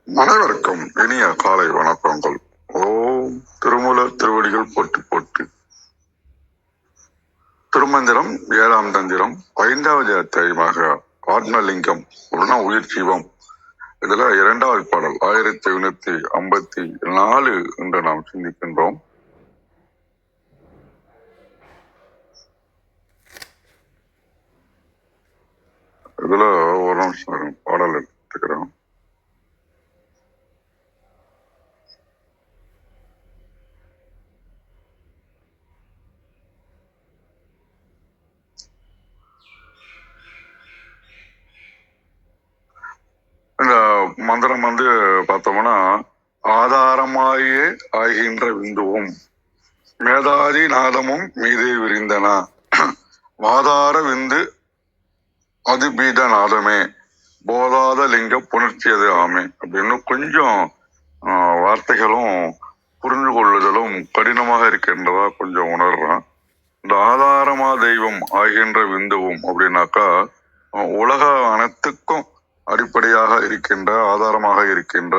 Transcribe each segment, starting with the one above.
அனைவருக்கும் இனிய காலை வணக்கங்கள். ஓம் திருமூலர் திருவடிகள் போற்றி போற்றி. திருமந்திரம் 7ஆம் தந்திரம் 5வது அத்தியாயமாக ஆத்மலிங்கம் உடனே உயிர் ஜீவம். இதுல 2வது பாடல் 1554 என்று நாம் சிந்திக்கின்றோம். இதுல ஒரு நிமிஷம் பாடல் எடுத்துக்கிறோம். இந்த மந்திரம் பார்த்தோம்னா, ஆதாரமாயே ஆகின்ற விந்துவும் மேதாதி நாதமும் மீதே விரிந்தன, வாதார விந்து அது பீத நாதமே, போதாத லிங்க புணர்ச்சியது ஆமே அப்படின்னு கொஞ்சம் வார்த்தைகளும் புரிந்து கொள்ளுதலும் கடினமாக இருக்கின்றதா கொஞ்சம் உணர்றேன். இந்த ஆதாரமா தெய்வம் ஆகின்ற விந்துவும் அப்படின்னாக்கா, உலக அனைத்துக்கும் அடிப்படையாக இருக்கின்ற, ஆதாரமாக இருக்கின்ற,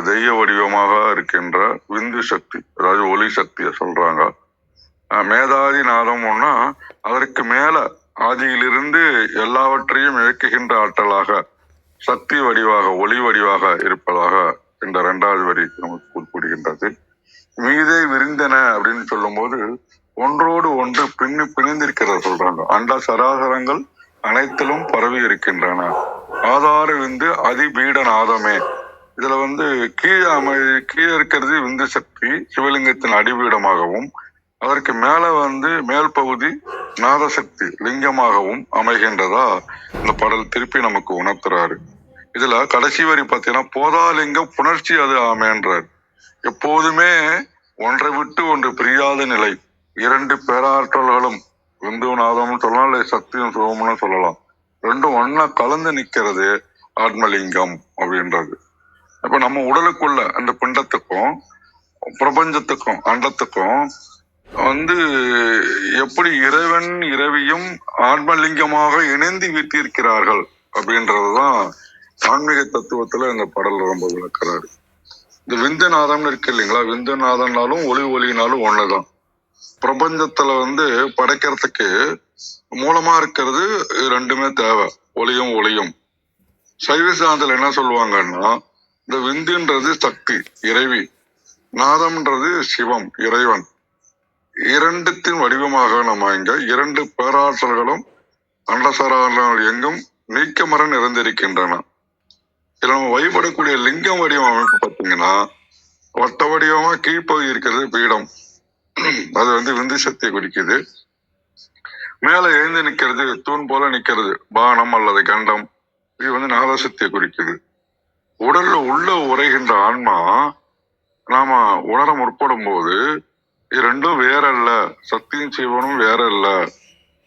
தெய்வ வடிவமாக இருக்கின்ற விந்து சக்தி, அதாவது ஒளி சக்தியை சொல்றாங்க. மேதாதி நாதம்னா அதற்கு மேல ஆதியிலிருந்து எல்லாவற்றையும் இயக்குகின்ற ஆற்றலாக, சக்தி வடிவாக, ஒளி வடிவாக இருப்பதாக இந்த 2வது வரி நமக்கு குறிப்பிடுகின்றது. மீதே விரிந்தன அப்படின்னு சொல்லும் போது ஒன்றோடு ஒன்று பிணைந்திருக்கிறத சொல்றாங்க. அண்ட சராசரங்கள் அனைத்திலும் பரவி இருக்கின்றன. ஆதார விந்து அதிபீட நாதமே. இதுல கீழே இருக்கிறது விந்து சக்தி சிவலிங்கத்தின் அடிபீடமாகவும், அதற்கு மேல மேல் பகுதி நாதசக்தி லிங்கமாகவும் அமைகின்றதா இந்த பாடல் திருப்பி நமக்கு உணர்த்துறாரு. இதுல கடைசி வரி பார்த்தீங்கன்னா, போதாலிங்கம் புணர்ச்சி அது ஆமேன்றார். எப்போதுமே ஒன்றை விட்டு ஒன்று பிரியாத நிலை, 2 பேராற்றல்களும் விந்து நாதம்னு சொல்லலாம், இல்லை சக்தியும் சிவம்னு சொல்லலாம், ரெண்டும் ஒன்னா கலந்து நிக்கிறது ஆத்மலிங்கம் அப்படின்றது. இப்ப நம்ம உடலுக்குள்ள அந்த பிண்டத்துக்கும் பிரபஞ்சத்துக்கும் அண்டத்துக்கும் எப்படி இறைவன் இரவியும் ஆத்மலிங்கமாக இணைந்து வீட்டிருக்கிறார்கள் அப்படின்றதுதான் ஆன்மீக தத்துவத்துல இந்த பாடல் ரொம்ப விளக்குறாரு. இந்த விந்துநாதம்னு இருக்கு இல்லைங்களா, விந்துநாதம்னாலும் ஒளினாலும் ஒண்ணுதான். பிரபஞ்சத்துல படைக்கிறதுக்கு மூலமா இருக்கிறது ரெண்டுமே தேவை, ஒளியும். சைவ சாந்தல் என்ன சொல்லுவாங்கன்னா, இந்த விந்துன்றது சக்தி இறைவி, நாதம்ன்றது சிவம் இறைவன். இரண்டுத்தின் வடிவமாக நம்ம இங்க 2 பேராற்றல்களும் அண்டசரால் எங்கும் நீக்கமர நிறைந்திருக்கின்றன. இதுல நம்ம வழிபடக்கூடிய லிங்கம் வடிவம் அமைப்பு பார்த்தீங்கன்னா, வட்ட வடிவமா கீழ்ப்பகுதி இருக்கிறது பீடம், அது விந்து சக்தியை குறிக்குது. மேல எழுந்து நிக்கிறது, தூண் போல நிக்கிறது பானம் அல்லது கண்டம், இது நாதசக்தியை குறிக்குது. உடல்ல உள்ள உரைகின்ற ஆன்மா நாம உணர முற்படும் போது இது ரெண்டும் வேறல்ல, சக்தியும் சிவனும் வேறல்ல,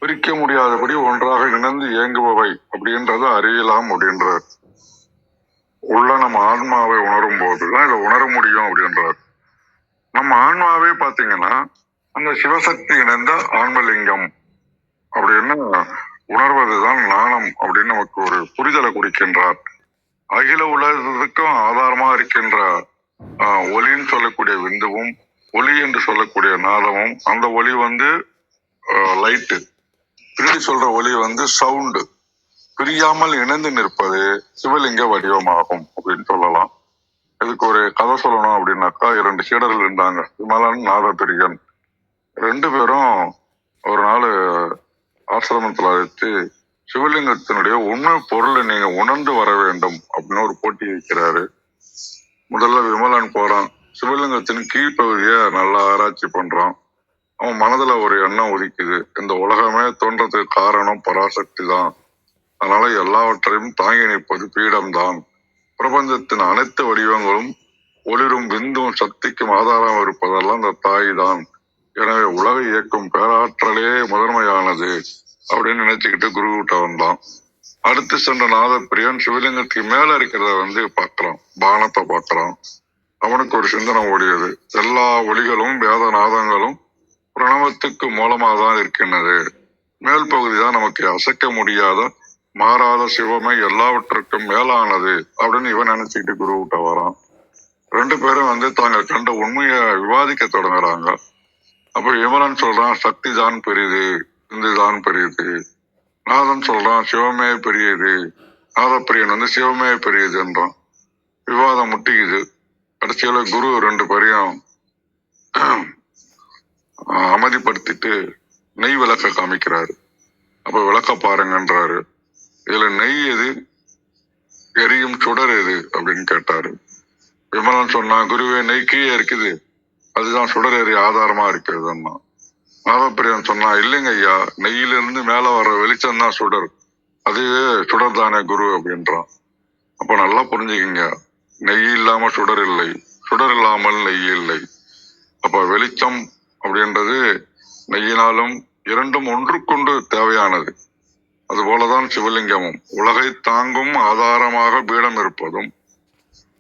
பிரிக்க முடியாதபடி ஒன்றாக இணைந்து இயங்குபவை அப்படின்றத அறியலாம் அப்படின்றார். உள்ள நம்ம ஆன்மாவை உணரும் போதுதான் இதை உணர முடியும் அப்படின்றார். நம்ம ஆன்மாவே பாத்தீங்கன்னா அந்த சிவசக்தி இணைந்த ஆன்மலிங்கம் அப்படின்னு உணர்வதுதான் ஞானம் அப்படின்னு நமக்கு ஒரு புரிதலை குறிக்கின்றார். அகில உலகத்துக்கும் ஆதாரமா இருக்கின்ற ஒளின்னு சொல்லக்கூடிய விந்துவும், ஒளி என்று சொல்லக்கூடிய நாதமும், அந்த ஒளி லைட்டு, பிரிடி சொல்ற ஒளி சவுண்டு, பிரியாமல் இணைந்து நிற்பது சிவலிங்க வடிவமாகும் அப்படின்னு சொல்லலாம். இதுக்கு ஒரு கதை சொல்லணும் அப்படின்னாக்கா, 2 சீடர்கள் இருந்தாங்க, விமலன் நாதபிரியன். 2 பேரும் ஒரு நாள் ஆசிரமத்துல வச்சு சிவலிங்கத்தினுடைய உண்மை பொருளை நீங்க உணர்ந்து வர வேண்டும் அப்படின்னு ஒரு போட்டி வைக்கிறாரு. முதல்ல விமலன் போறான், சிவலிங்கத்தின் கீழ்ப்பகுதிய நல்லா ஆராய்ச்சி பண்றான். அவன் மனதுல ஒரு எண்ணம் உதிக்குது, இந்த உலகமே தோன்றதுக்கு காரணம் பராசக்தி தான், அதனால எல்லாவற்றையும் தாங்கி நிற்பது பீடம்தான், பிரபஞ்சத்தின் அனைத்து வடிவங்களும் ஒளிரும் விந்தும் சக்திக்கும் ஆதாரம் இருப்பதெல்லாம் இந்த தாய் தான், எனவே உலக இயக்கும் பேராற்றலே முதன்மையானது அப்படின்னு நினைச்சுக்கிட்டு குரு கிட்ட வந்தான். அடுத்து சென்ற நாதப்பிரியன் சிவலிங்கத்துக்கு மேல இருக்கிறத பார்க்கறான், பானத்தை பார்க்கறான். அவனுக்கு ஒரு சிந்தனை ஓடியது, எல்லா ஒளிகளும் வேத நாதங்களும் பிரணவத்துக்கு மூலமாக தான் இருக்கின்றது, மேல் பகுதி தான் நமக்கு அசைக்க முடியாத மாறாத சிவமே எல்லாவற்றுக்கும் மேலானது அப்படின்னு இவன் நினைச்சுக்கிட்டு குரு கிட்ட வரான். 2 பேரும் வந்து தாங்கள் கண்ட உண்மையை விவாதிக்க தொடங்குறாங்க. அப்ப இவன் சொல்றான் சக்தி தான் பெரியது, இந்து தான் பெரியது. நாதன் சொல்றான் சிவமே பெரியது, நாதப்பிரியன் வந்து சிவமே பெரியதுன்றான். விவாதம் முட்டிக்குது. கடைசியில குரு 2 பேரையும் அமைதிப்படுத்திட்டு நெய் விளக்க காமிக்கிறாரு. அப்ப விளக்க பாருங்கன்றாரு. இதுல நெய் எது, எரியும் சுடர் எது அப்படின்னு கேட்டாரு. விமலன் சொன்னா குருவே நெய் கீழே இருக்குது, அதுதான் சுடர் எரி ஆதாரமா இருக்கிறதுன்னா. நாதப்பிரியன் சொன்னா இல்லைங்க ஐயா, நெய்யிலிருந்து மேல வர்ற வெளிச்சம் தான் சுடர், அதுவே சுடர் தானே குரு அப்படின்றான். அப்ப நல்லா புரிஞ்சுக்கிங்க, நெய் இல்லாம சுடர் இல்லை, சுடர் இல்லாமல் நெய் இல்லை. அப்ப வெளிச்சம் அப்படின்றது நெய்யினாலும் இரண்டும் ஒன்றுக்கொண்டு தேவையானது. அதுபோலதான் சிவலிங்கமும் உலகை தாங்கும் ஆதாரமாக பீடம் இருப்பதும்,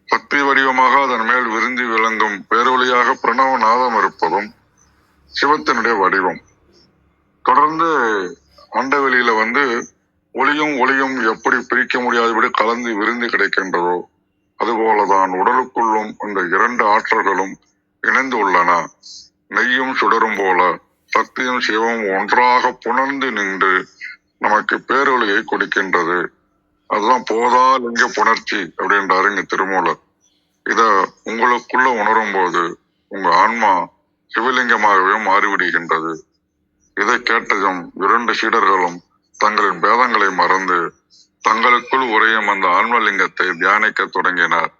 சக்தி வடிவமாக அதன் மேல் விருந்தி விளங்கும் பேரொழியாக பிரணவ நாதம் இருப்பதும் சிவத்தினுடைய வடிவம். தொடர்ந்து அண்டவெளியில வந்து ஒளியும் எப்படி பிரிக்க முடியாதபடி கலந்து விருந்து கிடைக்கின்றதோ அதுபோலதான் உடலுக்குள்ளும் இந்த 2 ஆற்றல்களும் இணைந்து உள்ளன. நெய்யும் சுடரும் போல சக்தியும் சிவமும் ஒன்றாக புணர்ந்து நின்று நமக்கு பேரொழியை கொடுக்கின்றது. அதுதான் போதா லிங்க புணர்ச்சி அப்படின்றாரு இங்க திருமூலர். இத உங்களுக்குள்ள உணரும் போது உங்க ஆன்மா சிவலிங்கமாகவே மாறிவிடுகின்றது. இதை கேட்டதும் 2 சீடர்களும் தங்களின் பேதங்களை மறந்து தங்களுக்குள் உரையும் அந்த ஆன்மலிங்கத்தை தியானிக்க தொடங்கினார்.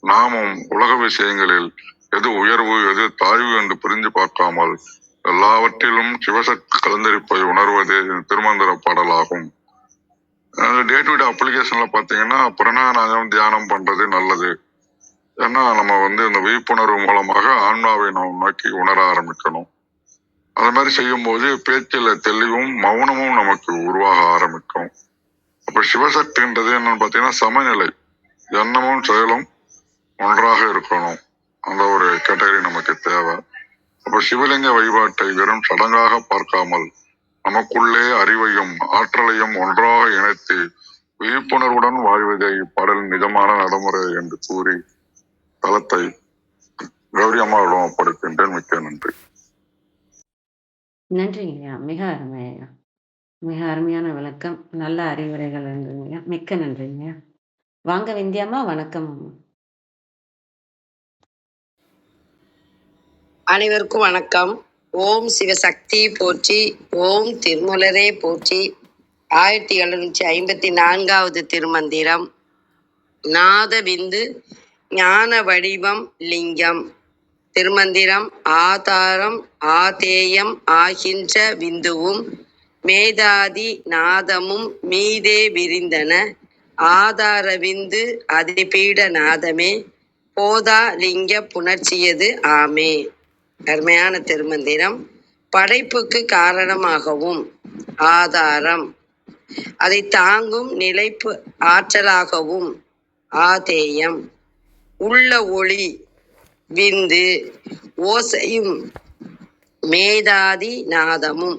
நாமும் உலக விஷயங்களில் எது உயர்வு எது தாழ்வு என்று புரிந்து பார்க்காமல் எல்லாவற்றிலும் சிவசக்தி கலந்திருப்பதை உணர்வதே திருமந்திர பாடலாகும். டே டு டே அப்ளிகேஷன்ல பாத்தீங்கன்னா பிரணாயாமம் தியானம் பண்றது நல்லது. ஏன்னா நம்ம வந்து இந்த விழிப்புணர்வு மூலமாக ஆன்மாவை நாம் நோக்கி உணர ஆரம்பிக்கணும். அது மாதிரி செய்யும் போது பேச்சில தெளிவும் மௌனமும் நமக்கு உருவாக ஆரம்பிக்கும். அப்ப சிவசக்தின்றது என்னன்னு பாத்தீங்கன்னா சமநிலை, எண்ணமும் செயலும் ஒன்றாக இருக்கணும். அந்த ஒரு கேட்டகரி நமக்கு தேவை. அப்ப சிவலிங்க வழிபாட்டை வெறும் சடங்காக பார்க்காமல் நமக்குள்ளே அறிவையும் ஆற்றலையும் ஒன்றாக இணைத்து விழிப்புணர்வுடன் வாழ்வதே இப்பாடலின் நிஜமான நடைமுறை என்று கூறி தளத்தை கௌரி அம்மாவிடம் ஒப்படைக்கின்றேன். மிக்க நன்றி. நன்றிங்கய்யா, மிக அருமையா, மிக அருமையான விளக்கம், நல்ல அறிவுரைகள் இருந்ததுங்க. மிக்க நன்றிங்க. வாங்க விந்தியாம்மா, வணக்கம். அனைவருக்கும் வணக்கம். ஓம் சிவசக்தி போற்றி, ஓம் திருமூலரே போற்றி. 1754வது திருமந்திரம். நாதபிந்து ஞான வடிவம் லிங்கம். திருமந்திரம். ஆதாரம் ஆதேயம் ஆகின்ற விந்துவும் மேதாதி நாதமும் மீதே விரிந்தன. ஆதார விந்து அதிபீட நாதமே, போதா லிங்க புணர்ச்சியது ஆமே. அருமையான திருமந்திரம். படைப்புக்கு காரணமாகவும் ஆதாரம், அதை தாங்கும் நிலைப்பு ஆற்றலாகவும் ஆதேயம், உள்ள ஒளி விந்து ஓசையும் மேதாதி நாதமும்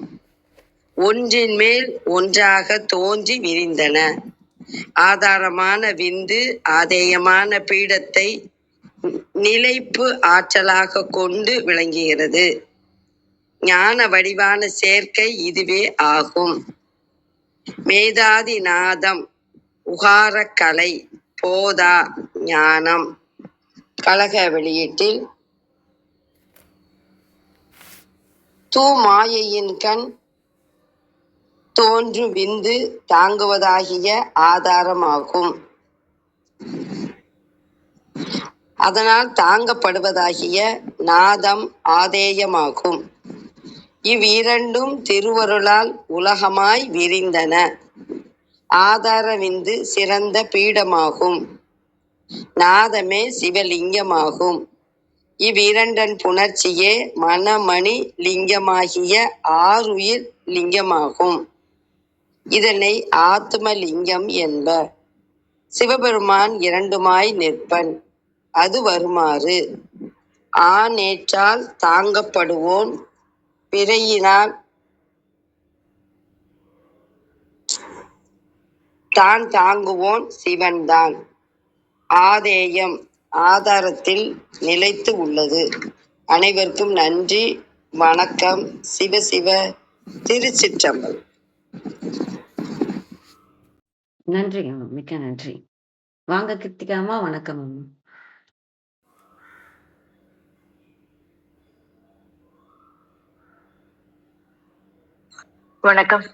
ஒன்றின் மேல் ஒன்றாக தோன்றி விரிந்தன. ஆதாரமான விந்து ஆதேயமான பீடத்தை நிலைப்பு ஆற்றலாக கொண்டு விளங்குகிறது. ஞான வடிவான சேர்க்கை இதுவே ஆகும். மேதாதி நாதம் உகாரக்கலை, போதா ஞானம். கழக வெளியீட்டில் தூமாயையின் கண் தோன்று விந்து தாங்குவதாகிய ஆதாரமாகும். அதனால் தாங்கப்படுவதாகிய நாதம் ஆதேயமாகும். இவ்விரண்டும் திருவருளால் உலகமாய் விரிந்தன. ஆதார விந்து சிறந்த பீடமாகும். நாதமே சிவலிங்கமாகும். இவ்விரண்டன் புணர்ச்சியே மனமணி லிங்கமாகிய ஆறுயிர் லிங்கமாகும். இதனை ஆத்மலிங்கம் என்பர். சிவபெருமான் இரண்டுமாய் நிற்பன். அது வருமாறு: ஆனேற்றால் தாங்கப்படுவோன், பிறையினால் தான் தாங்குவோன் சிவன்தான். ஆதேயம் ஆதாரத்தில் நிலைத்து உள்ளது. அனைவருக்கும் நன்றி, வணக்கம். சிவ சிவ. திருச்சிற்றம்பலம். நன்றிங்க அம்மா, மிக்க நன்றி. வாங்க கிருத்திகா அம்மா, வணக்கம் அம்மா. வணக்கம்.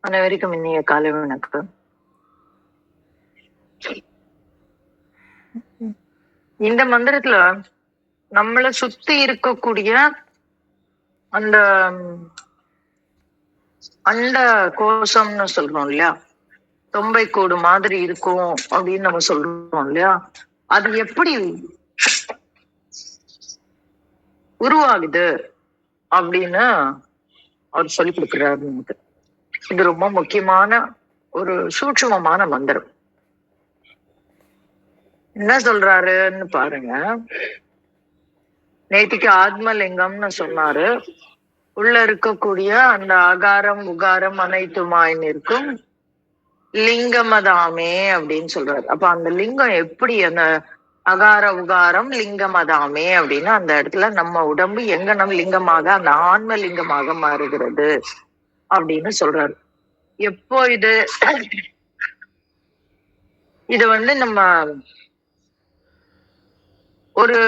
அனைவருக்கும் இனிய காலை வணக்கம். இந்த மந்திரத்துல நம்மள சுத்தி இருக்கக்கூடிய அந்த அண்ட கோஷம்னு சொல்றோம் இல்லையா, தொம்பை கூடு மாதிரி இருக்கும் அப்படின்னு நம்ம சொல்றோம் இல்லையா, அது எப்படி உருவாகுது அப்படின்னு அவர் சொல்லி கொடுக்குறாரு நமக்கு. இது ரொம்ப முக்கியமான ஒரு சூட்சுமமான மந்திரம். என்ன சொல்றாருன்னு பாருங்க. நேத்திக்கு ஆத்மலிங்கம்னு சொன்னாரு. உள்ள இருக்கக்கூடிய அந்த அகாரம் உகாரம் அனைத்துமாய் நிற்கும் லிங்கமதாமே அப்படின்னு சொல்றாரு. அப்ப அந்த லிங்கம் எப்படி, அந்த அகார உகாரம் லிங்கமதாமே அப்படின்னா அந்த இடத்துல நம்ம உடம்பு எங்க நம்ம லிங்கமாக, அந்த ஆன்ம லிங்கமாக மாறுகிறது அப்படின்னு சொல்றாரு. எப்போ இது நம்ம ஒரு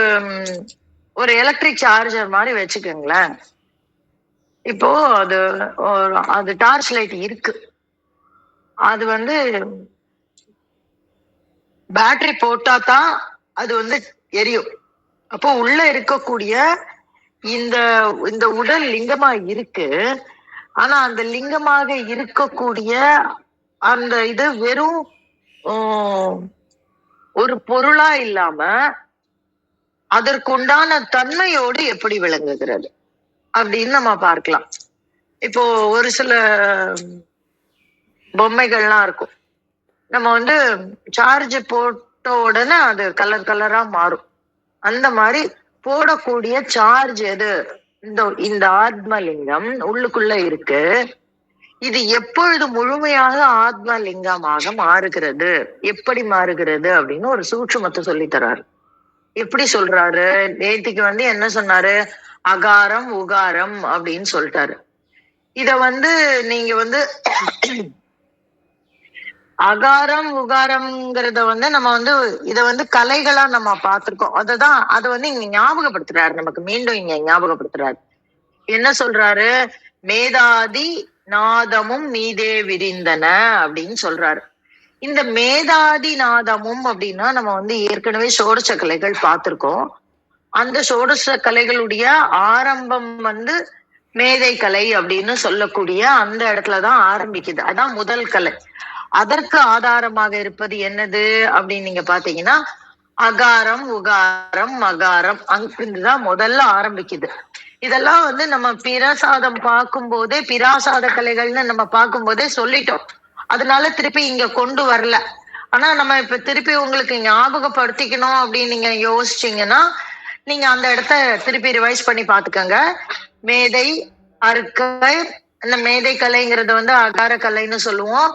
ஒரு எலக்ட்ரிக் சார்ஜர் மாதிரி வச்சுக்கோங்களேன். இப்போ அது டார்ச் லைட் இருக்கு, அது பேட்டரி போட்டா தான் அது எரியும். அப்போ உள்ள இருக்கக்கூடிய இந்த இந்த உடல் லிங்கமா இருக்கு. ஆனா அந்த லிங்கமாக இருக்கக்கூடிய அந்த இது வெறும் ஒரு பொருளா இல்லாம அதற்குண்டான தன்மையோடு எப்படி விளங்குகிறது அப்படின்னு நம்ம பார்க்கலாம். இப்போ ஒரு சில பொம்மைகள்லாம் இருக்கும், நம்ம சார்ஜ் போட்ட உடனே அது கலர் கலரா மாறும். அந்த மாதிரி போடக்கூடிய சார்ஜ் எது, இந்த ஆத்மலிங்கம் உள்ளுக்குள்ள இருக்கு. இது எப்பொழுது முழுமையாக ஆத்மலிங்கமாக மாறுகிறது, எப்படி மாறுகிறது அப்படின்னு ஒரு சூட்சுமத்தை சொல்லி தர்றாரு. எப்படி சொல்றாரு? நேத்திக்கு என்ன சொன்னாரு? அகாரம் உகாரம் அப்படின்னு சொல்லிட்டாரு. இத நீங்க அகாரம் உகாரம்ங்கிறத நம்ம இத கலைகளா நம்ம பார்த்திருக்கோம். அதை இங்க ஞாபகப்படுத்துறாரு, நமக்கு மீண்டும் இங்க ஞாபகப்படுத்துறாரு. என்ன சொல்றாரு? மேதாதி நாதமும் மீதே விரிந்தன அப்படின்னு சொல்றாரு. இந்த மேதாதி நாதமும் அப்படின்னா நம்ம ஏற்கனவே சோடச கலைகள் பார்த்திருக்கோம். அந்த சோடச கலைகளுடைய ஆரம்பம் மேதை கலை அப்படின்னு சொல்லக்கூடிய அந்த இடத்துலதான் ஆரம்பிக்குது. அதான் முதல் கலை. அதற்கு ஆதாரமாக இருப்பது என்னது அப்படின்னு நீங்க பாத்தீங்கன்னா அகாரம் உகாரம் மகாரம், அங்கிருந்துதான் முதல்ல ஆரம்பிக்குது. இதெல்லாம் நம்ம பிரசாதம் பார்க்கும் போதே, பிராசாத கலைகள்னு நம்ம பார்க்கும் போதே சொல்லிட்டோம். அதனால திருப்பி இங்க கொண்டு வரல. ஆனா நம்ம இப்ப திருப்பி உங்களுக்கு ஞாபகப்படுத்திக்கணும் அப்படின்னு நீங்க யோசிச்சீங்கன்னா நீங்க அந்த இடத்த திருப்பி ரிவைஸ் பண்ணி பாத்துக்கோங்க. மேதை அருக்கை, இந்த மேதை கலைங்கிறத அகார கலைன்னு சொல்லுவோம்.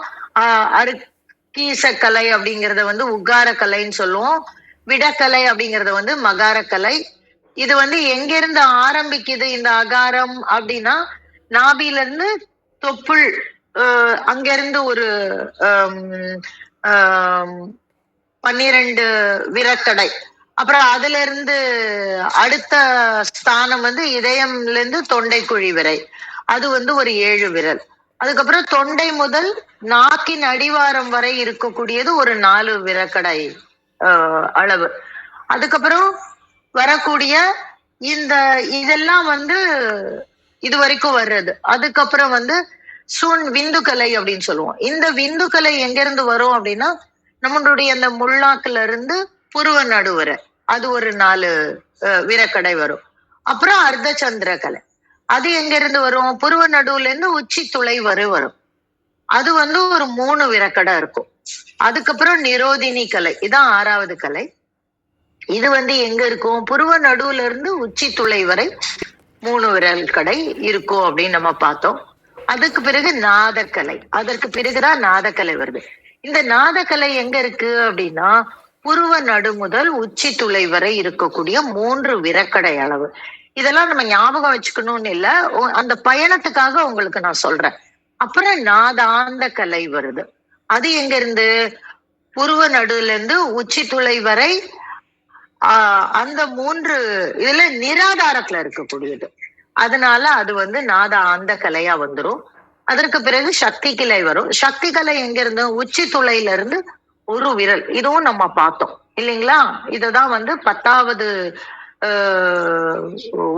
அருக்கீச கலை அப்படிங்கறத உகார கலைன்னு சொல்லுவோம். விடக்கலை அப்படிங்கறத மகார கலை. இது எங்க இருந்து ஆரம்பிக்குது இந்த அகாரம் அப்படின்னா, நாபில இருந்து தொப்புள், அங்கிருந்து ஒரு 12 விரக்கடை, அப்புறம் அதுல இருந்து அடுத்த ஸ்தானம் இதயம்ல இருந்து தொண்டை குழி வரை, அது ஒரு 7 விரல். அதுக்கப்புறம் தொண்டை முதல் நாக்கின் அடிவாரம் வரை இருக்கக்கூடியது ஒரு 4 விரக்கடை அளவு. அதுக்கப்புறம் வரக்கூடிய இதெல்லாம் இது வரைக்கும் வர்றது. அதுக்கப்புறம் விந்துக்கலை அப்படின்னு சொல்லுவோம். இந்த விந்துக்கலை எங்க இருந்து வரும் அப்படின்னா நம்மளுடைய அந்த முள்ளாக்குல இருந்து புருவ நடுவரை, அது ஒரு 4 விரக்கடை வரும். அப்புறம் அர்த்த சந்திர கலை, அது எங்க இருந்து வரும்? புருவ நடுவுல இருந்து உச்சி துளை வரும். அது ஒரு 3 விரக்கடை இருக்கும். அதுக்கப்புறம் நிரோதினி கலை, இதான் 6வது கலை. இது எங்க இருக்கும்? புருவ நடுவுல இருந்து உச்சி துளை வரை 3 விரல் கடை இருக்கும் அப்படின்னு நம்ம பார்த்தோம். அதுக்கு பிறகு நாதக்கலை, அதற்கு பிறகுதான் நாதக்கலை வருது. இந்த நாதக்கலை எங்க இருக்கு அப்படின்னா புருவ நடு முதல் உச்சி துளை வரை இருக்கக்கூடிய 3 விரக்கடை அளவு. இதெல்லாம் நம்ம ஞாபகம் வச்சுக்கணும்னு இல்ல, அந்த பயணத்துக்காக உங்களுக்கு நான் சொல்றேன். அப்புறம் நாதாந்த கலை வருது. அது எங்க இருந்து? புருவ நடுல இருந்து உச்சி துளை வரை அந்த 3 இதுல நிராதாரத்துல இருக்கக்கூடியது. அதனால அது வந்து நாத ஆந்த கலையா வந்துரும். அதற்கு பிறகு சக்தி கிளை வரும். சக்தி கலை எங்க இருந்து? உச்சி துளையில இருந்து ஒரு விரல். இதுவும் நம்ம பார்த்தோம் இல்லைங்களா? இததான் வந்து 10வது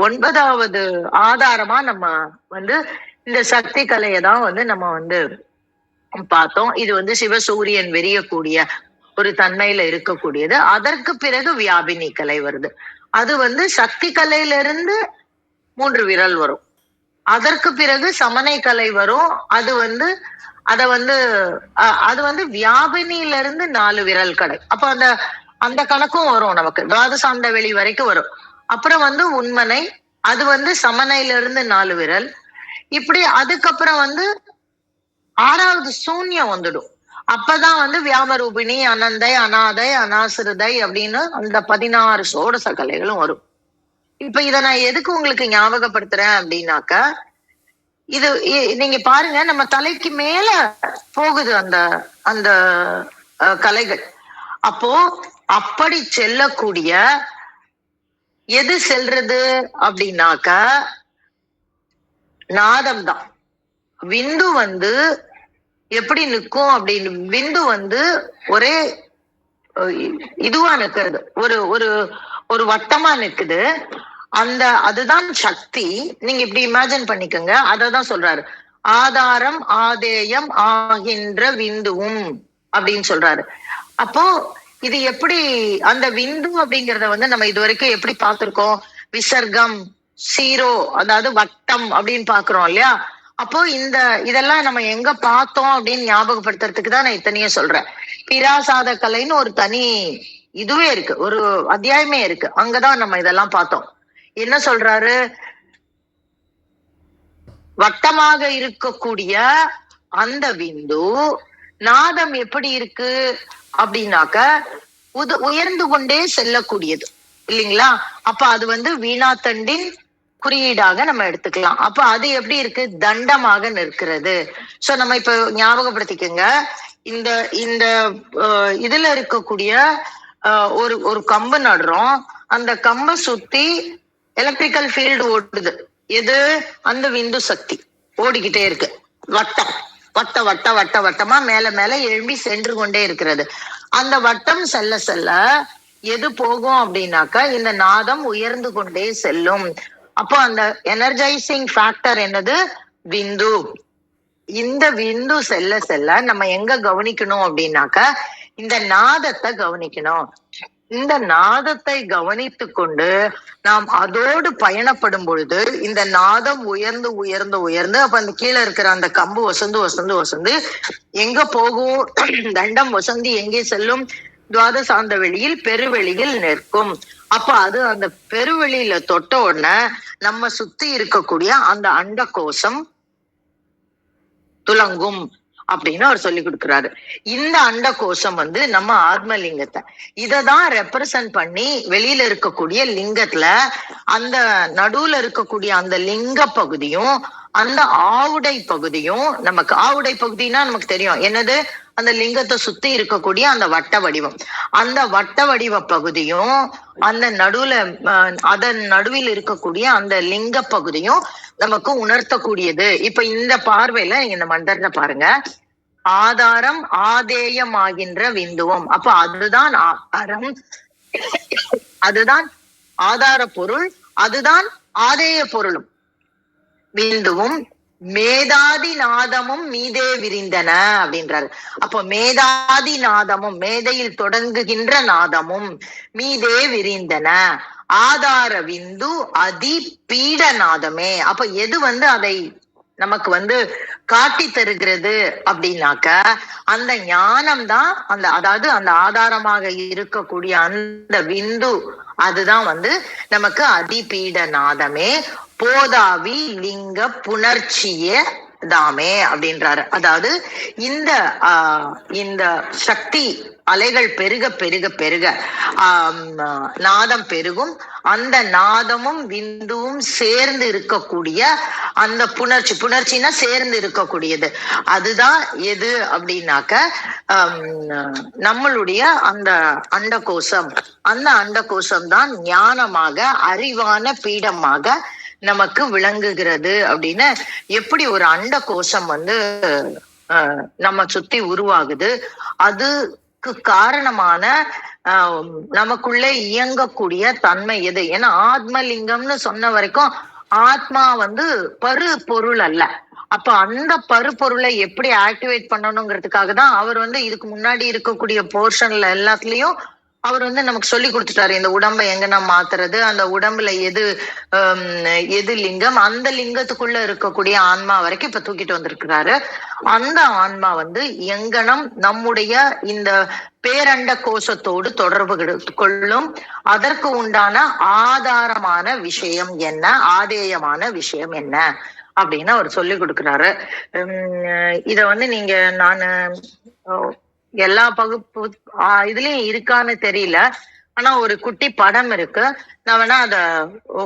9வது ஆதாரமா நம்ம வந்து இந்த சக்தி கலையை தான் வந்து நம்ம வந்து பார்த்தோம். இது வந்து சிவசூரியன் வெறியக்கூடிய ஒரு தன்மையில இருக்கக்கூடியது. அதற்கு பிறகு வியாபினி கலை வருது. அது வந்து சக்தி கலையில இருந்து 3 விரல் வரும். அதற்கு பிறகு சமனை கலை வரும். அது வந்து அது வந்து வியாபினியில இருந்து 4 விரல் கடை. அப்ப அந்த கணக்கும் வரும் நமக்கு. துவாதசாந்த வெளி வரைக்கும் வரும். அப்புறம் வந்து உண்மனை, அது வந்து சமனையில இருந்து 4 விரல். இப்படி அதுக்கப்புறம் வந்து 6வது சூன்யம் வந்துடும். அப்பதான் வந்து வியாமரூபிணி, அனந்தை, அநாதை, அநாசிருதை அப்படின்னு அந்த 16 சோடச கலைகளும் வரும். இப்ப இத நான் எதுக்கு உங்களுக்கு ஞாபகப்படுத்துறேன் அப்படின்னாக்க, இது நீங்க பாருங்க, நம்ம தலைக்கு மேல போகுது அந்த அந்த கலைகள். அப்போ அப்படி செல்லக்கூடிய எது செல்றது அப்படின்னாக்க நாதம் தான். விந்து வந்து எப்படி நிற்கும் அப்படின்னு, விந்து வந்து ஒரே இதுவா நிக்கிறது, ஒரு ஒரு ஒரு வட்டமா நிக்குது. அதுதான் சக்தி. நீங்க இப்படி இமேஜின் பண்ணிக்கோங்க. அததான் சொல்றாரு, ஆதாரம் ஆதேயம் ஆகின்ற விந்துவும் அப்படின்னு சொல்றாரு. அப்போ இது எப்படி அந்த விந்து அப்படிங்கறத வந்து நம்ம இது வரைக்கும் எப்படி பார்த்திருக்கோம்? விசர்க்கம், சீரோ, அதாவது வட்டம் அப்படின்னு பாக்குறோம் இல்லையா? அப்போ இதெல்லாம் நம்ம எங்க பார்த்தோம் அப்படின்னு ஞாபகப்படுத்துறதுக்கு தான் நான் இத்தனையும் சொல்றேன். பிராசாத கலைன்னு ஒரு தனி இதுவே இருக்கு, ஒரு அத்தியாயமே இருக்கு. அங்கதான் நம்ம இதெல்லாம் பார்த்தோம். என்ன சொல்றாரு? வட்டமாக இருக்கக்கூடிய அந்த விந்து நாதம் எப்படி இருக்கு அப்படின்னாக்க உயர்ந்து கொண்டே செல்லக்கூடியது இல்லைங்களா? அப்ப அது வந்து வீணாத்தண்டின் குறியீடாக நம்ம எடுத்துக்கலாம். அப்ப அது எப்படி இருக்கு? தண்டமாக நிற்கிறது. சோ நம்ம இப்ப ஞாபகப்படுத்திக்கோங்க, இந்த இந்த இதுல இருக்கக்கூடிய ஒரு கம்பு நடுறோம். அந்த கம்பை சுத்தி எலக்ட்ரிக்கல் ஃபீல்டு ஓடுது. எது? அந்த விந்து சக்தி ஓடிக்கிட்டே இருக்கு. வட்டம் வட்ட வட்ட வட்ட வட்டமா மேல மேல எழும்பி சென்று கொண்டே இருக்கிறது. அந்த வட்டம் செல்ல செல்ல எது போகும் அப்படின்னாக்கா இந்த நாதம் உயர்ந்து கொண்டே செல்லும். அப்போ அந்த எனர்ஜைசிங் ஃபேக்டர் என்னது? விந்து. இந்த விந்து செல்ல செல்ல நம்ம எங்க கவனிக்கணும் அப்படின்னாக்க இந்த நாதத்தை கவனிக்கணும். இந்த நாதத்தை கவனித்து கொண்டு நாம் அதோடு பயணப்படும் பொழுது இந்த நாதம் உயர்ந்து உயர்ந்து உயர்ந்து அப்ப அந்த கீழே இருக்கிற அந்த கம்பு வசந்து வசந்து வசந்து எங்க போகும்? தண்டம் வசந்தி எங்கே செல்லும்? துவாதசாந்த வெளியில் பெருவெளியில் நிற்கும். அப்ப அது அந்த பெருவெளியில தொட்ட உடனே நம்ம சுத்தி இருக்கக்கூடிய அந்த அண்ட கோஷம் துலங்கும் அப்படின்னு அவர் சொல்லி கொடுக்கிறாரு. இந்த அண்ட கோஷம் வந்து நம்ம ஆத்மலிங்கத்தை இததான் ரெப்ரசன்ட் பண்ணி வெளியில இருக்கக்கூடிய லிங்கத்துல அந்த நடுவுல இருக்கக்கூடிய அந்த லிங்க பகுதியும் அந்த ஆவுடை பகுதியும், நமக்கு ஆவுடை பகுதினா நமக்கு தெரியும் என்னது? அந்த லிங்கத்தை சுத்தி இருக்கக்கூடிய அந்த வட்ட வடிவம், அந்த வட்ட வடிவ பகுதியும் அந்த நடுவுல அதன் நடுவில் இருக்கக்கூடிய அந்த லிங்க பகுதியும் நமக்கு உணர்த்தக்கூடியது. இப்ப இந்த பார்வையில நீங்க இந்த மந்திரத்தை பாருங்க. ஆதாரம் ஆதேயம் ஆகின்ற விந்துவம். அப்ப அதுதான் ஆதாரம், அதுதான் ஆதார பொருள், அதுதான் ஆதேய பொருளும். விந்துவும் மேதாதி நாதமும் மீதே விரிந்தன அப்படின்றாரு. அப்போ மேதாதி நாதமும், மேதையில் தொடங்குகின்ற நாதமும் மீதே விரிந்தன. ஆதார விந்து அதி பீட நாதமே. அப்ப எது வந்து அதை நமக்கு வந்து காட்டி தருகிறது அப்படின்னாக்க அந்த ஞானம் தான். அதாவது அந்த ஆதாரமாக இருக்கக்கூடிய அந்த விந்து அதுதான் வந்து நமக்கு அதிபீட நாதமே. போதாவி லிங்க புணர்ச்சிய தாமே அப்படின்றாரு. அதாவது இந்த இந்த சக்தி அலைகள் பெருக பெருக பெருக நாதம் பெருகும். அந்த நாதமும் விந்துவும் சேர்ந்து இருக்கக்கூடிய அந்த புணர்ச்சினா சேர்ந்து இருக்கக்கூடியது. அதுதான் எது அப்படின்னாக்க நம்மளுடைய அந்த அண்டகோசம். அந்த அண்டகோசம் தான் ஞானமாக அறிவான பீடமாக நமக்கு விளங்குகிறது. அப்படின்னு எப்படி ஒரு அண்ட கோஷம் நம்ம சுத்தி உருவாகுது, அதுக்கு காரணமான நமக்குள்ள இயங்கக்கூடிய தன்மை எது? ஏன்னா ஆத்மலிங்கம்னு சொன்ன வரைக்கும் ஆத்மா பொருள் அல்ல. அப்ப அந்த பருப்பொருளை எப்படி ஆக்டிவேட் பண்ணணுங்கிறதுக்காக தான் அவர் இதுக்கு முன்னாடி இருக்கக்கூடிய போர்ஷன்ல எல்லாத்துலயும் அவர் நமக்கு சொல்லி கொடுத்துட்டாரு. இந்த உடம்பை எங்கன்னா மாத்துறது, அந்த உடம்புல எது லிங்கம், அந்த லிங்கத்துக்குள்ள இருக்கக்கூடிய ஆன்மா வரைக்கும் இப்ப தூக்கிட்டு வந்திருக்கிறாரு. அந்த ஆன்மா எங்கனம் நம்முடைய இந்த பேரண்ட கோஷத்தோடு தொடர்பு கொள்ளும். அதற்கு உண்டான ஆதாரமான விஷயம் என்ன, ஆதேயமான விஷயம் என்ன அப்படின்னு அவர் சொல்லி கொடுக்கிறாரு. இத நீங்க நான் எல்லா பகுப்பு இதுலயும் இருக்கான்னு தெரியல. ஆனா ஒரு குட்டி படம் இருக்கு. நான் வேணா அத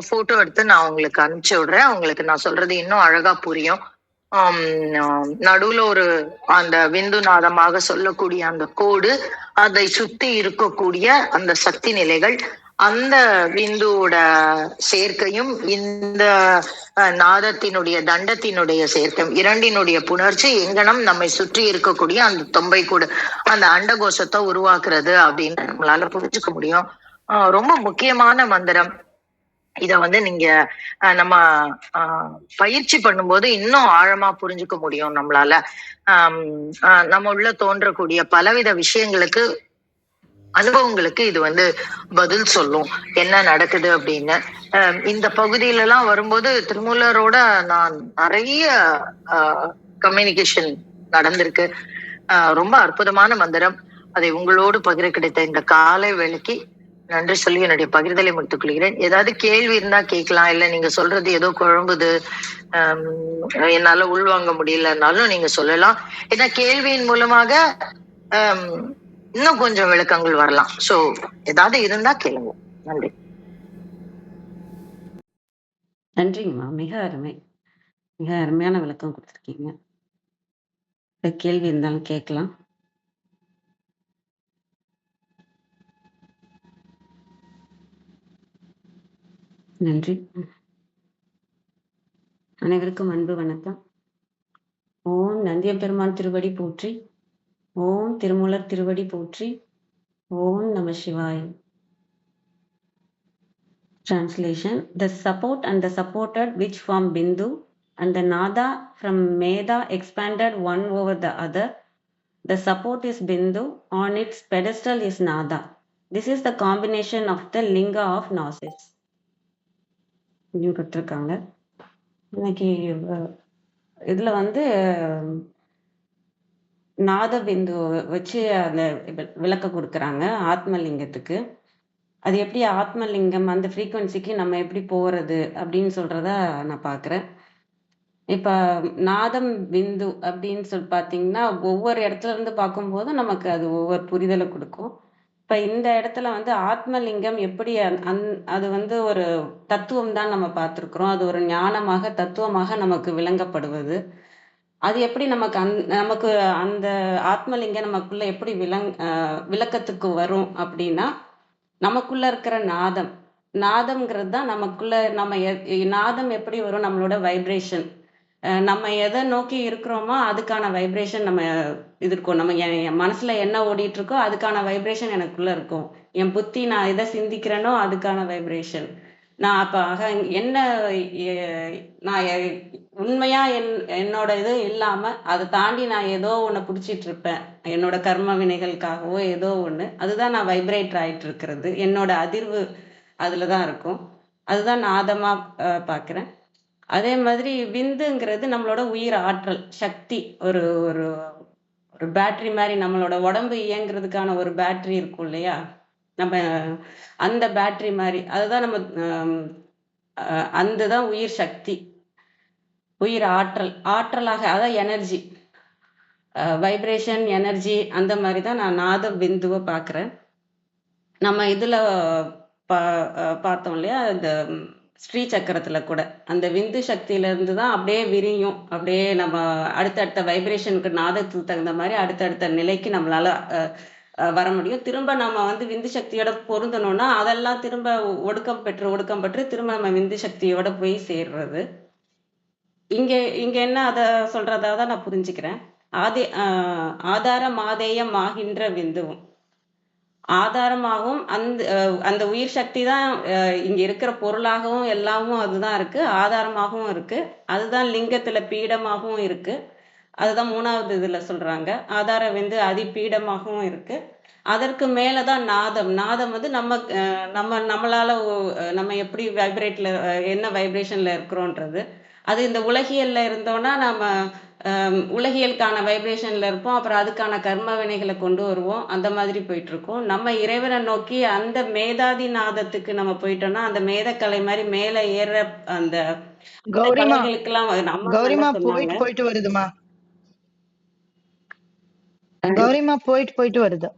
போட்டோ எடுத்து நான் உங்களுக்கு அனுப்பிச்சு விடுறேன். உங்களுக்கு நான் சொல்றது இன்னும் அழகா புரியும். நடுவுல ஒரு அந்த விந்துநாதமாக சொல்லக்கூடிய அந்த கோடு, அதை சுத்தி இருக்கக்கூடிய அந்த சக்தி நிலைகள், அந்த விந்துவோட சேர்க்கையும் இந்த நாதத்தினுடைய தண்டத்தினுடைய சேர்க்கையும் இரண்டினுடைய புணர்ச்சி எங்கனம் நம்மை சுற்றி இருக்கக்கூடிய அந்த தொம்பை கூட அந்த அண்டகோஷத்தை உருவாக்குறது அப்படின்னு நம்மளால புரிஞ்சுக்க முடியும். ரொம்ப முக்கியமான மந்திரம். இத நீங்க நம்ம பயிற்சி பண்ணும்போது இன்னும் ஆழமா புரிஞ்சுக்க முடியும் நம்மளால. நம்ம உள்ள தோன்றக்கூடிய பலவித விஷயங்களுக்கு, அனுபவங்களுக்கு இது பதில் சொல்லும் என்ன நடக்குது அப்படின்னு. இந்த பகுதியில எல்லாம் வரும்போது திருமூலரோட நான் நிறைய கம்யூனிகேஷன் நடந்திருக்கு. ரொம்ப அற்புதமான மந்திரம். அதை உங்களோடு பகிர கிடைத்த இந்த காலை வேளைக்கு நன்றி சொல்லி என்னுடைய பகிர்தலை முடித்துக் கொள்கிறேன். ஏதாவது கேள்வி இருந்தா கேட்கலாம். இல்ல நீங்க சொல்றது ஏதோ குழம்புது, என்னால உள்வாங்க முடியலன்னாலும் நீங்க சொல்லலாம். ஏன்னா கேள்வியின் மூலமாக இன்னும் கொஞ்சம் விளக்கங்கள் வரலாம். சோ ஏதாவது இருந்தா கேளுங்க. நன்றி. நன்றிங்கம்மா. மிக அருமை. மிக அருமையான விளக்கம் கொடுத்துருக்கீங்க. கேள்வி இருந்தாலும் கேட்கலாம். நன்றி. அனைவருக்கும் அன்பு வணக்கம். ஓம் நந்தியம்பெருமான் திருவடி போற்றி. ஓம் திருமூலர் திருவடி போற்றி. ஓம் நம சிவாய. Translation: The support and the supported which form Bindu and the Nada from Meda expanded one over the other. The support is Bindu, on its pedestal is Nada. This is the combination of the Linga of Gnosis. கொடுத்துருக்காங்க. இன்னைக்கு இதுல நாத பிந்து வச்சு அந்த விளக்க கொடுக்குறாங்க ஆத்மலிங்கத்துக்கு. அது எப்படி ஆத்மலிங்கம் அந்த ஃப்ரீக்குவன்சிக்கு நம்ம எப்படி போறது அப்படின்னு சொல்றத நான் பார்க்குறேன். இப்போ நாதம் பிந்து அப்படின்னு பார்த்தீங்கன்னா ஒவ்வொரு இடத்துல இருந்து பார்க்கும்போது நமக்கு அது ஒவ்வொரு புரிதலை கொடுக்கும். இப்போ இந்த இடத்துல ஆத்மலிங்கம் எப்படி அது ஒரு தத்துவம் தான் நம்ம பார்த்துருக்குறோம். அது ஒரு ஞானமாக தத்துவமாக நமக்கு விளங்கப்படுவது. அது எப்படி நமக்கு அந்த ஆத்மலிங்கம் நமக்குள்ள எப்படி விளக்கத்துக்கு வரும் அப்படின்னா, நமக்குள்ள இருக்கிற நாதம்ங்கிறது தான் நமக்குள்ள. நாதம் எப்படி வரும்? நம்மளோட வைப்ரேஷன். நம்ம எதை நோக்கி இருக்கிறோமோ அதுக்கான வைப்ரேஷன் நம்ம இருக்கோம். நம்ம என் மனசுல என்ன ஓடிட்டு இருக்கோ அதுக்கான வைப்ரேஷன் எனக்குள்ள இருக்கும். என் புத்தி நான் எதை சிந்திக்கிறேனோ அதுக்கான வைப்ரேஷன். நான் அப்ப என்ன நான் உண்மையா என்னோட இது இல்லாம அதை தாண்டி நான் ஏதோ ஒண்ணு பிடிச்சிட்டு இருப்பேன். என்னோட கர்ம வினைகளுக்காகவோ ஏதோ ஒண்ணு. அதுதான் நான் வைப்ரேட் ஆயிட்டு இருக்கிறது. என்னோட அதிர்வு அதுலதான் இருக்கும். அதுதான் நாதமா பாக்குறேன். அதே மாதிரி விந்துங்கிறது நம்மளோட உயிர் ஆற்றல் சக்தி. ஒரு ஒரு ஒரு பேட்டரி மாதிரி நம்மளோட உடம்பு இயங்குறதுக்கான ஒரு பேட்டரி இருக்கும் இல்லையா? நம்ம அந்த பேட்டரி மாதிரி அதுதான் நம்ம அந்த தான் உயிர் சக்தி. உயிர் ஆற்றல் ஆற்றலாக, அதான் எனர்ஜி, வைப்ரேஷன் எனர்ஜி, அந்த மாதிரி தான் நான் நாத பிந்துவை பார்க்குறேன். நம்ம இதில் பார்த்தோம் இல்லையா, இந்த ஸ்ரீ சக்கரத்தில் கூட அந்த விந்து சக்தியிலேருந்து தான் அப்படியே விரியும், அப்படியே நம்ம அடுத்தடுத்த வைப்ரேஷனுக்கு நாதத்துக்கு தகுந்த மாதிரி அடுத்தடுத்த நிலைக்கு நம்மளால வர முடியும். திரும்ப நம்ம வந்து விந்து சக்தியோட பொருந்தணும்னா அதெல்லாம் திரும்ப ஒடுக்கம் பெற்று திரும்ப நம்ம விந்து சக்தியோட போய் சேர்றது. இங்கே இங்கே என்ன அதை சொல்றதா தான் நான் புரிஞ்சுக்கிறேன். ஆதாரம் ஆதேயம் ஆகின்ற விந்துவும் ஆதாரமாகவும் அந்த உயிர் சக்தி தான் இங்க இருக்கிற பொருளாகவும் எல்லாமும் அதுதான் இருக்கு, ஆதாரமாகவும் இருக்கு, அதுதான் லிங்கத்துல பீடமாகவும் இருக்கு. அதுதான் 3வது இதுல சொல்றாங்க, ஆதார விந்து அதிபீடமாகவும் இருக்கு. அதற்கு மேலதான் நாதம். நாதம் வந்து நம்மளால நம்ம எப்படி வைப்ரேட்ல என்ன வைப்ரேஷன்ல இருக்கிறோன்றது. அது இந்த உலகியல்ல இருந்தோம்னா நம்ம உலகியலுக்கான வைப்ரேஷன்ல இருப்போம், அப்புறம் அதுக்கான கர்ம வினைகளை கொண்டு வருவோம், அந்த மாதிரி போயிட்டு இருக்கோம். நம்ம இறைவனை நோக்கி அந்த மேதாதி நாதத்துக்கு நம்ம போயிட்டோம்னா அந்த மேதக்கலை மாதிரி மேல ஏற அந்த கௌரிமா கலைகளுக்கெல்லாம் நம்ம கௌரிமா நல்லா சொன்னாங்க. போயிட்டு வருதுமா. கௌரிமா போயிட்டு வருது.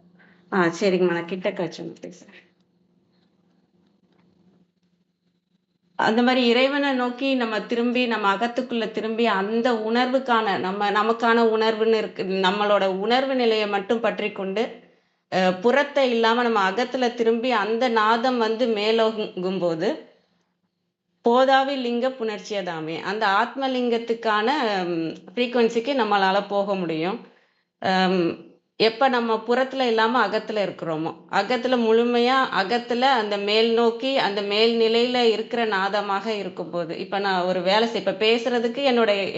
சரிங்கம்மா, நான் கிட்ட காய்ச்சி பேசுறேன். அந்த மாதிரி இறைவனை நோக்கி நம்ம திரும்பி நம்ம அகத்துக்குள்ள திரும்பி அந்த உணர்வுக்கான நமக்கான உணர்வுன்னு இருக்கு, நம்மளோட உணர்வு நிலையை மட்டும் பற்றி கொண்டு புறத்தை இல்லாம நம்ம அகத்துல திரும்பி அந்த நாதம் வந்து மேலோங்கும் போது போதாவி லிங்க புணர்ச்சியதாமே அந்த ஆத்மலிங்கத்துக்கான ஃப்ரீக்குவன்சிக்கு நம்மளால போக முடியும். எப்ப நம்ம புறத்துல இல்லாம அகத்துல இருக்கிறோமோ, அகத்துல முழுமையா அகத்துல அந்த மேல் நோக்கி அந்த மேல் நிலையில இருக்கிற நாதமாக இருக்கும்போது, இப்ப நான் ஒரு வேலை இப்ப பேசுறதுக்கு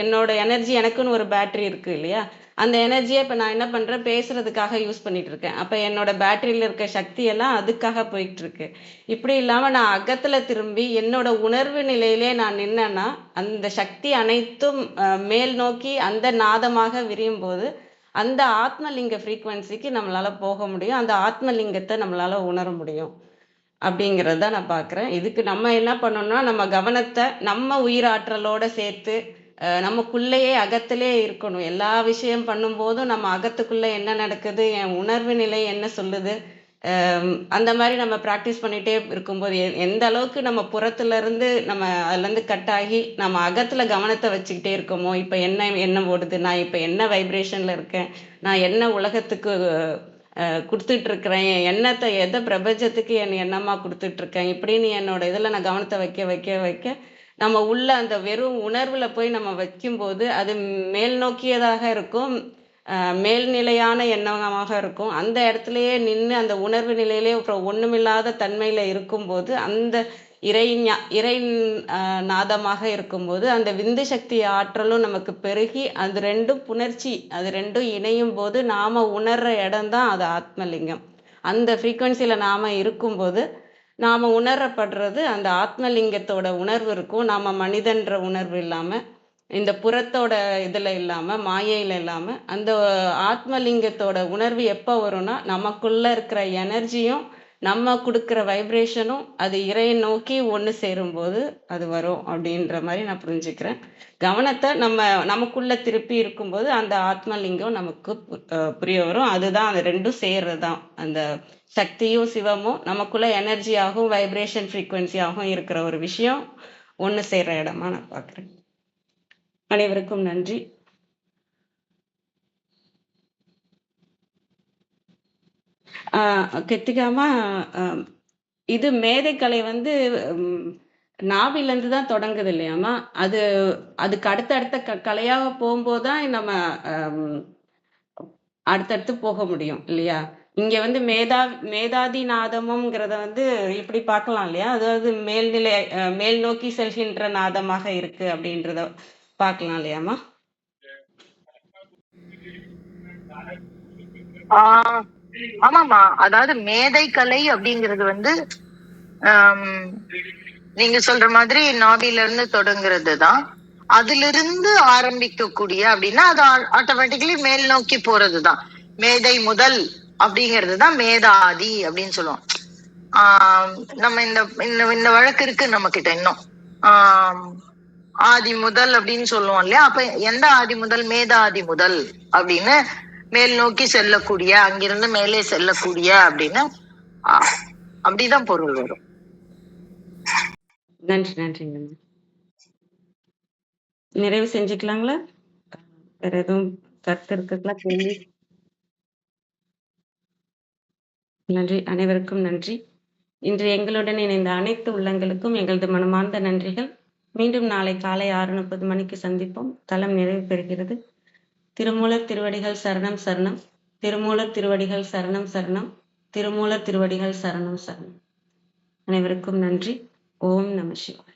என்னோட எனர்ஜி, எனக்குன்னு ஒரு பேட்டரி இருக்கு இல்லையா, அந்த எனர்ஜியை இப்ப நான் என்ன பண்றேன், பேசுறதுக்காக யூஸ் பண்ணிட்டு இருக்கேன். அப்ப என்னோட பேட்டரியில இருக்க சக்தி எல்லாம் அதுக்காக போயிட்டு இருக்கு. இப்படி இல்லாம நான் அகத்துல திரும்பி என்னோட உணர்வு நிலையிலே நான் நின்னேன்னா அந்த சக்தி அனைத்தும் மேல் நோக்கி அந்த நாதமாக விரியும் போது அந்த ஆத்மலிங்க ஃப்ரீக்குவன்சிக்கு நம்மளால போக முடியும், அந்த ஆத்மலிங்கத்தை நம்மளால உணர முடியும் அப்படிங்கிறத நான் பார்க்குறேன். இதுக்கு நம்ம என்ன பண்ணோம்னா நம்ம கவனத்தை நம்ம உயிராற்றலோட சேர்த்து நமக்குள்ளேயே அகத்திலே இருக்கணும். எல்லா விஷயம் பண்ணும்போதும் நம்ம அகத்துக்குள்ள என்ன நடக்குது, என் உணர்வு நிலை என்ன சொல்லுது, அந்த மாதிரி நம்ம ப்ராக்டிஸ் பண்ணிட்டே இருக்கும்போது எந்த அளவுக்கு நம்ம புறத்துல இருந்து நம்ம அதுல இருந்து கட் ஆகி நம்ம அகத்துல கவனத்தை வச்சுக்கிட்டே இருக்கோமோ, இப்ப என்ன ஓடுது, நான் இப்ப என்ன வைப்ரேஷன்ல இருக்கேன், நான் என்ன உலகத்துக்கு கொடுத்துட்டு இருக்கிறேன், என் எண்ணத்தை எதை பிரபஞ்சத்துக்கு என் எண்ணமா கொடுத்துட்டு இருக்கேன், இப்படின்னு என்னோட இதுல நான் கவனத்தை வைக்க வைக்க வைக்க நம்ம உள்ள அந்த வெறும் உணர்வுல போய் நம்ம வைக்கும்போது அது மேல் நோக்கியதாக இருக்கும், மேல்நிலையான எண்ணமாக இருக்கும். அந்த இடத்துலயே நின்று அந்த உணர்வு நிலையிலே அப்புறம் ஒண்ணுமில்லாத தன்மையில இருக்கும்போது அந்த இறை நாதமாக இருக்கும்போது அந்த விந்து சக்தி ஆற்றலும் நமக்கு பெருகி அது ரெண்டும் புணர்ச்சி, அது ரெண்டும் இணையும் போது நாம உணர்ற இடம்தான் அது ஆத்மலிங்கம். அந்த ஃப்ரீக்குவன்சியில நாம இருக்கும்போது நாம உணரப்படுறது அந்த ஆத்மலிங்கத்தோட உணர்வு இருக்கும். நாம மனிதன்ற உணர்வு இல்லாம இந்த புறத்தோட இதுல இல்லாம மாயையில இல்லாம அந்த ஆத்மலிங்கத்தோட உணர்வு எப்ப வரும்னா நமக்குள்ள இருக்கிற எனர்ஜியும் நம்ம கொடுக்குற வைப்ரேஷனும் அது இறையை நோக்கி ஒன்று சேரும்போது அது வரும் அப்படின்ற மாதிரி நான் புரிஞ்சுக்கிறேன். கவனத்தை நமக்குள்ள திருப்பி இருக்கும்போது அந்த ஆத்மலிங்கம் நமக்கு புரிய வரும். அதுதான் அந்த ரெண்டும் சேர்றதுதான் அந்த சக்தியும் சிவமும் நமக்குள்ள எனர்ஜியாகவும் வைப்ரேஷன் ஃப்ரீக்குவன்சியாகவும் இருக்கிற ஒரு விஷயம் ஒன்று சேர்ற இடமா நான் பார்க்குறேன். அனைவருக்கும் நன்றி. கிருத்திகாமா, இது மேதைக்கலை வந்து நாவிலேருந்து தான் தொடங்குது இல்லையாமா, அதுக்கு அடுத்தடுத்த கலையாக போகும்போதுதான் நம்ம அடுத்தடுத்து போக முடியும் இல்லையா. இங்க வந்து மேதாதி நாதமும்ங்கிறத வந்து இப்படி பார்க்கலாம் இல்லையா, அதாவது மேல் நோக்கி செல்கின்ற நாதமாக இருக்கு அப்படின்றத பார்க்கலாம் இல்லையாமா. ஆமாமா, அதாவது மேதை கலை அப்படிங்கிறது வந்து நீங்க சொல்ற மாதிரி நாபில இருந்து தொடங்குறது தான். அதுல இருந்து ஆரம்பிக்கக்கூடிய அப்படின்னா அது ஆட்டோமேட்டிக்கலி மேல் நோக்கி போறதுதான். மேதை முதல் அப்படிங்கிறது தான் மேதாதி அப்படின்னு சொல்லுவோம். நம்ம இந்த வழக்கு இருக்கு நம்ம கிட்ட இன்னும். ஆதி முதல் அப்படின்னு சொல்லுவோம் இல்லையா? அப்ப எந்த ஆதி முதல்? மேத ஆதி முதல் அப்படின்னு மேல் நோக்கி செல்லக்கூடிய, அங்கிருந்து மேலே செல்லக்கூடிய அப்படின்னு அப்படிதான் பொருள் வரும். நன்றி நன்றிங்கம்மா. நிறைவு செஞ்சுக்கலாங்களா? வேற எதுவும் கருத்து இருக்குங்களா? கேள்வி? நன்றி, அனைவருக்கும் நன்றி. இன்று எங்களுடன் இணைந்த அனைத்து உள்ளங்களுக்கும் எங்களது மனமார்ந்த நன்றிகள். மீண்டும் நாளை காலை 6:30 மணிக்கு சந்திப்போம். தலம் நிறைவு பெறுகிறது. திருமூலர் திருவடிகள் சரணம் சரணம். திருமூலர் திருவடிகள் சரணம் சரணம். திருமூலர் திருவடிகள் சரணம் சரணம். அனைவருக்கும் நன்றி. ஓம் நம சிவாய.